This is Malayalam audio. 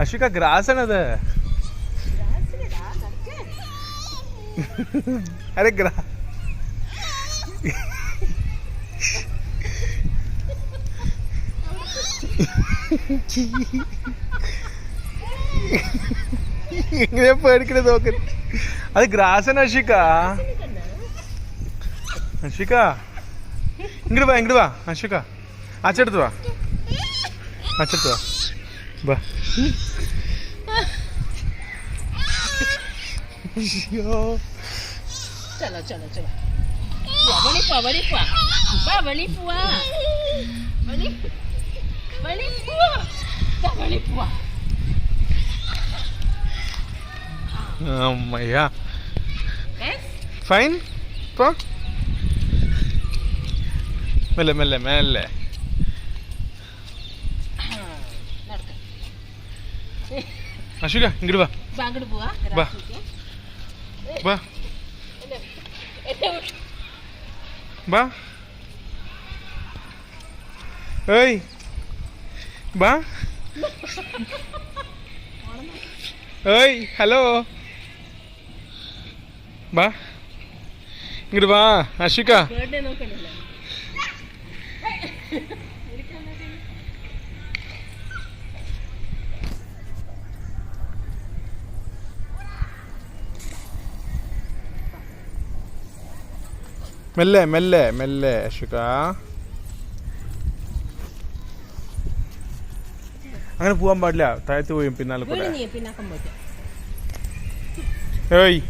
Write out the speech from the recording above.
അശ്വിക ഗ്രാസ് ആണത്. അരെ ഇങ്ങനെ പേടിക്കണ നോക്ക. അത് ഗ്രാസാണ് അശ്വിക. അശ്വിക ഇങ്ങോട്ട് വാ അശ്വിക. അച്ചെടുത്ത് വാ. വാ. चलो चलो चलो बड़ी पुआ बड़ी पुआ बड़ी पुआ बड़ी बड़ी पुआ बड़ी पुआ അമ്മയ്യ. ഫൈൻ. ഇപ്പൊ മെല്ലെ മെല്ലെ മെല്ലെ. അശ്വിക ഇങ്ങോട്ട് വാ. വാ വാ വാ. ഏയ് വാ. ഏയ് ഹലോ വാ. ഇങ്ങോട്ട് വാ അശ്വിക. മെല്ലെ മെല്ലെ മെല്ലെ അശ്വിക. അങ്ങനെ പോവാൻ പാടില്ല. താഴത്ത് പോയി പിന്നാലെ കൂടെ. ഏയ്